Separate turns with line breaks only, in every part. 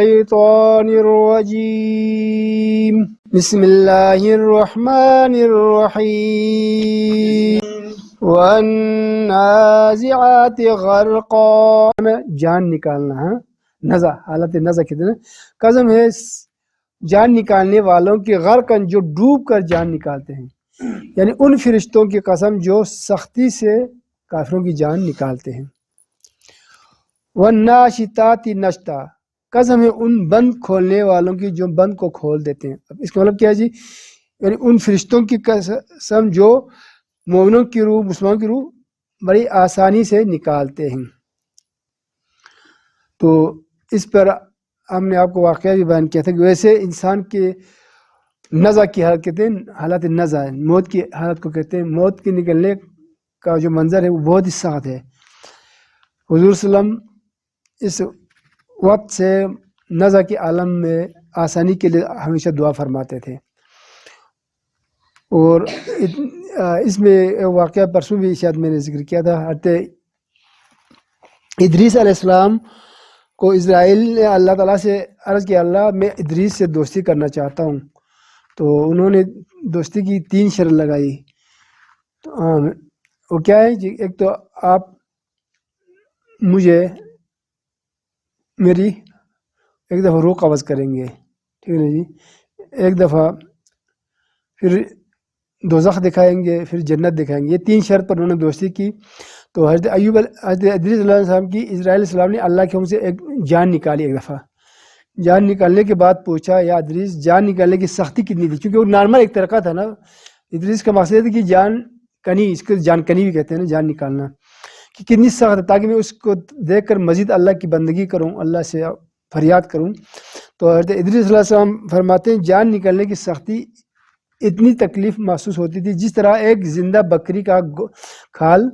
الشيطان الرجيم بسم الله الرحمن الرحيم والنازعات غرقا جان نکالنا ہے نزع حالت نزع کہتے ہیں قسم ہے جان نکالنے والوں کی غرقن جو ڈوب کر جان نکالتے ہیں یعنی ان فرشتوں کی قسم جو سختی سے کافروں کی جان نکالتے ہیں والناشطات نشطا قسم ہے ان بند کھولنے والوں کی جو بند کو کھول دیتے ہیں اب اس کا مطلب کیا ہے جی یعنی ان فرشتوں کی قسم جو مومنوں کی روح مسلمانوں کی روح بڑی آسانی سے نکالتے ہیں تو اس پر ہم نے آپ کو واقعہ بھی بیان کیا تھا کہ ویسے انسان کے نزع کی حالت کہتے ہیں حالت نزع موت کی حالت کو کہتے ہیں موت کے نکلنے کا جو منظر ہے وہ بہت ہی سخت ہے حضور صلی اللہ علیہ وسلم اس وقت سے نزع کے عالم میں آسانی کے لیے ہمیشہ دعا فرماتے تھے اور اس میں واقعہ پرسوں بھی شاید میں نے ذکر کیا تھا حضرت ادریس علیہ السلام کو اسرائیل نے اللہ تعالیٰ سے عرض کیا اللہ میں ادریس سے دوستی کرنا چاہتا ہوں تو انہوں نے دوستی کی 3 شرط لگائی تو وہ کیا ہے جی ایک تو آپ مجھے میری ایک دفعہ روح قبض کریں گے ٹھیک ہے جی ایک دفعہ پھر دوزخ دکھائیں گے پھر جنت دکھائیں گے یہ 3 شرط پر انہوں نے دوستی کی تو حضرت ادریس علیہ السلام کی اسرائیل علیہ السلام نے اللہ کے حکم سے ایک جان نکالی ایک دفعہ جان نکالنے کے بعد پوچھا یا ادریس جان نکالنے کی سختی کتنی تھی کیونکہ وہ نارمل ایک طریقہ تھا نا ادریس کا مقصد ہے کہ جان کنی اس کو جان کنی بھی کہتے ہیں نا جان نکالنا کہ کتنی سخت ہے تاکہ میں اس کو دیکھ کر مزید اللہ کی بندگی کروں اللہ سے فریاد کروں تو حضرت ادریس علیہ السلام فرماتے ہیں جان نکالنے کی سختی اتنی تکلیف محسوس ہوتی تھی جس طرح ایک زندہ بکری کا کھال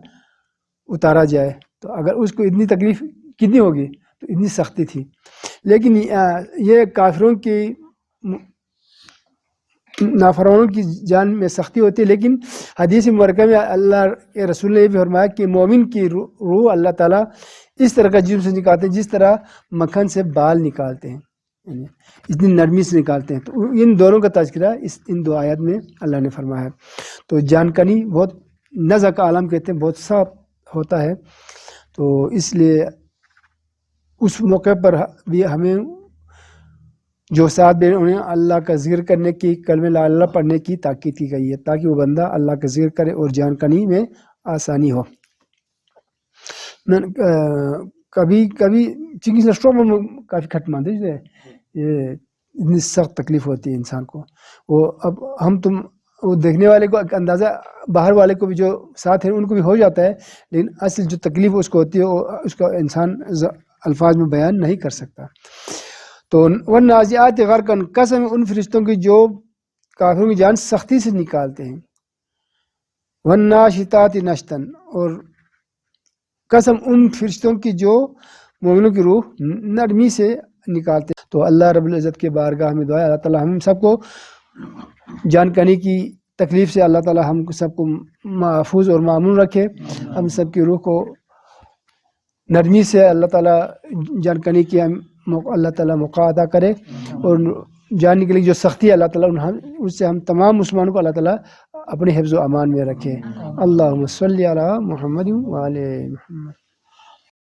اتارا جائے تو اگر اس کو اتنی تکلیف کتنی ہوگی تو اتنی سختی تھی لیکن یہ کافروں کی نافرمانوں کی جان میں سختی ہوتی ہے لیکن حدیث مبارکہ میں اللہ کے رسول نے یہ بھی فرمایا کہ مومن کی روح اللہ تعالیٰ اس طرح کا جسم سے نکالتے ہیں جس طرح مکھن سے بال نکالتے ہیں اتنی نرمی سے نکالتے ہیں تو ان دونوں کا تذکرہ ان 2 آیات میں اللہ نے فرمایا ہے تو جان کنی بہت نزع کا عالم کہتے ہیں بہت سخت ہوتا ہے تو اس لیے اس موقع پر بھی ہمیں جو ساتھ دے انہیں اللہ کا ذکر کرنے کی کلمہ لا اللہ پڑھنے کی تاکید کی گئی ہے تاکہ وہ بندہ اللہ کا ذکر کرے اور جان کنی میں آسانی ہو کبھی چنگی اسٹروک میں کافی کھٹ مانتے یہ اتنی سخت تکلیف ہوتی ہے انسان کو وہ اب ہم تم وہ دیکھنے والے کو اندازہ باہر والے کو بھی جو ساتھ ہیں ان کو بھی ہو جاتا ہے لیکن اصل جو تکلیف اس کو ہوتی ہے وہ اس کا انسان الفاظ میں بیان نہیں کر سکتا تو والنازعات غرقاً قسم ان فرشتوں کی جو کافروں کی جان سختی سے نکالتے ہیں والناشطات نشطاً اور قسم ان فرشتوں کی جو مومنوں کی روح نرمی سے نکالتے ہیں تو اللہ رب العزت کے بارگاہ میں دعا ہے اللہ تعالیٰ ہم سب کو جان کنی کی تکلیف سے اللہ تعالیٰ ہم سب کو محفوظ اور معمون رکھے ہم سب کی روح کو نرمی سے اللہ تعالیٰ جان کنی کی اللہ تعالیٰ موقع عطا کرے اور جاننے کے لیے جو سختی ہے اللہ تعالیٰ اس سے ہم تمام مسلمانوں کو اللہ تعالیٰ اپنے حفظ و امان میں رکھے اللہم صلی علی محمد وعلی محمد